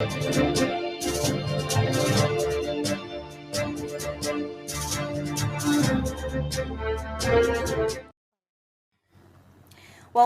Well,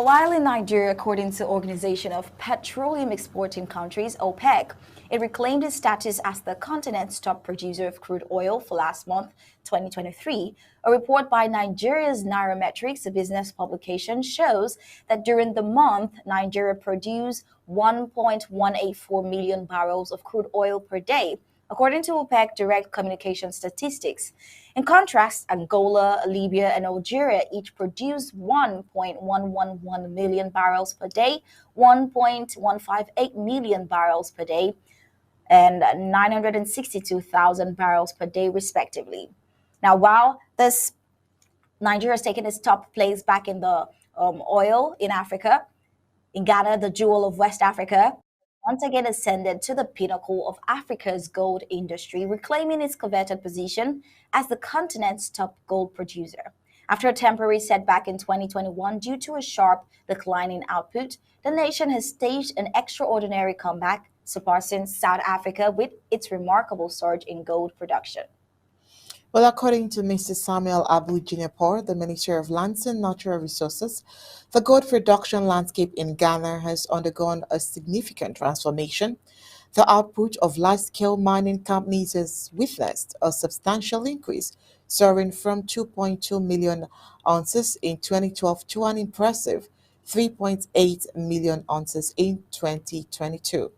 while in Nigeria, according to Organization of Petroleum Exporting Countries, OPEC, it reclaimed its status as the continent's top producer of crude oil for last month, 2023. A report by Nigeria's Nairametrics, a business publication, shows that during the month, Nigeria produced 1.184 million barrels of crude oil per day, according to OPEC direct communication statistics. In contrast, Angola, Libya, and Algeria each produced 1.111 million barrels per day, 1.158 million barrels per day, and 962,000 barrels per day, respectively. Now, while this Nigeria has taken its top place back in the oil in Africa, in Ghana, the jewel of West Africa, once again ascended to the pinnacle of Africa's gold industry, reclaiming its coveted position as the continent's top gold producer. After a temporary setback in 2021 due to a sharp decline in output, the nation has staged an extraordinary comeback, surpassing South Africa with its remarkable surge in gold production. Well, according to Mr. Samuel Abu Jinepor, the Minister of Lands and Natural Resources, the gold production landscape in Ghana has undergone a significant transformation. The output of large-scale mining companies has witnessed a substantial increase, soaring from 2.2 million ounces in 2012 to an impressive 3.8 million ounces in 2022.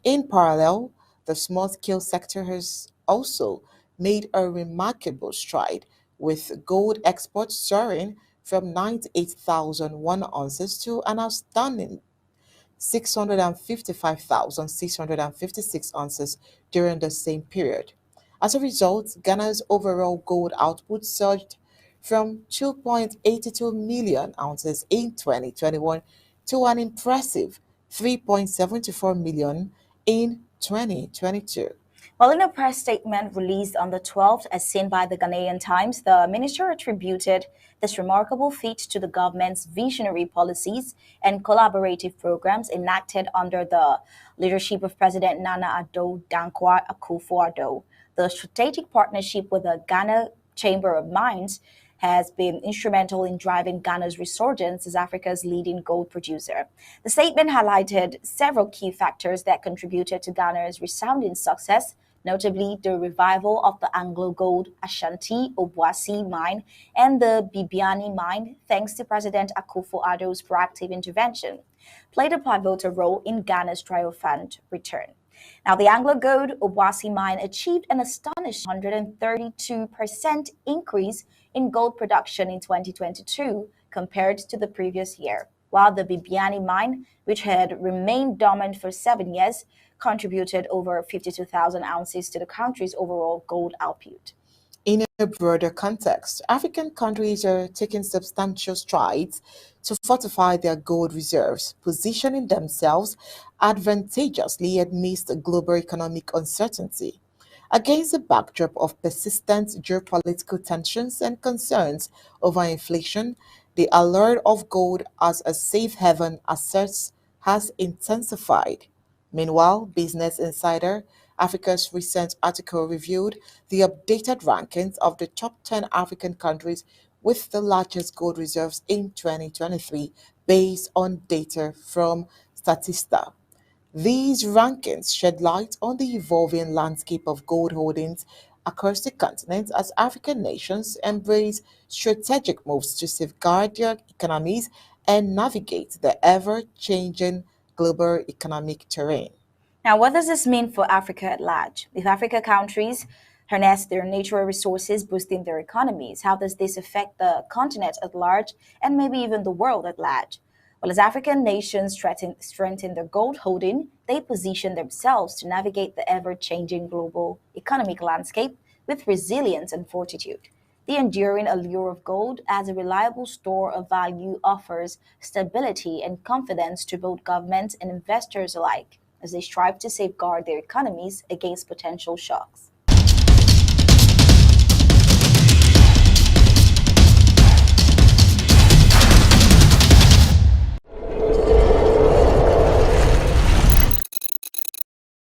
In parallel, the small scale sector has also made a remarkable stride, with gold exports soaring from 98,001 ounces to an outstanding 655,656 ounces during the same period. As a result, Ghana's overall gold output surged from 2.82 million ounces in 2021 to an impressive 3.74 million in 2022. While in a press statement released on the 12th, as seen by the Ghanaian Times, the minister attributed this remarkable feat to the government's visionary policies and collaborative programs enacted under the leadership of President Nana Addo Dankwa Akufo-Addo. The strategic partnership with the Ghana Chamber of Mines has been instrumental in driving Ghana's resurgence as Africa's leading gold producer. The statement highlighted several key factors that contributed to Ghana's resounding success, notably the revival of the Anglo Gold Ashanti Obuasi mine and the Bibiani mine, thanks to President Akufo-Addo's proactive intervention, played a pivotal role in Ghana's triumphant return. Now, the Anglo Gold Obuasi mine achieved an astonishing 132% increase in gold production in 2022 compared to the previous year, while the Bibiani mine, which had remained dormant for 7 years, contributed over 52,000 ounces to the country's overall gold output. In a broader context, African countries are taking substantial strides to fortify their gold reserves, positioning themselves advantageously amidst global economic uncertainty. Against the backdrop of persistent geopolitical tensions and concerns over inflation, the allure of gold as a safe haven asserts has intensified. Meanwhile, Business Insider, Africa's recent article reviewed the updated rankings of the top 10 African countries with the largest gold reserves in 2023 based on data from Statista. These rankings shed light on the evolving landscape of gold holdings across the continent as African nations embrace strategic moves to safeguard their economies and navigate the ever changing global economic terrain. Now, what does this mean for Africa at large? If Africa countries harness their natural resources, boosting their economies, how does this affect the continent at large and maybe even the world at large? Well, as African nations strengthen their gold holding, they position themselves to navigate the ever-changing global economic landscape with resilience and fortitude. The enduring allure of gold as a reliable store of value offers stability and confidence to both governments and investors alike as they strive to safeguard their economies against potential shocks.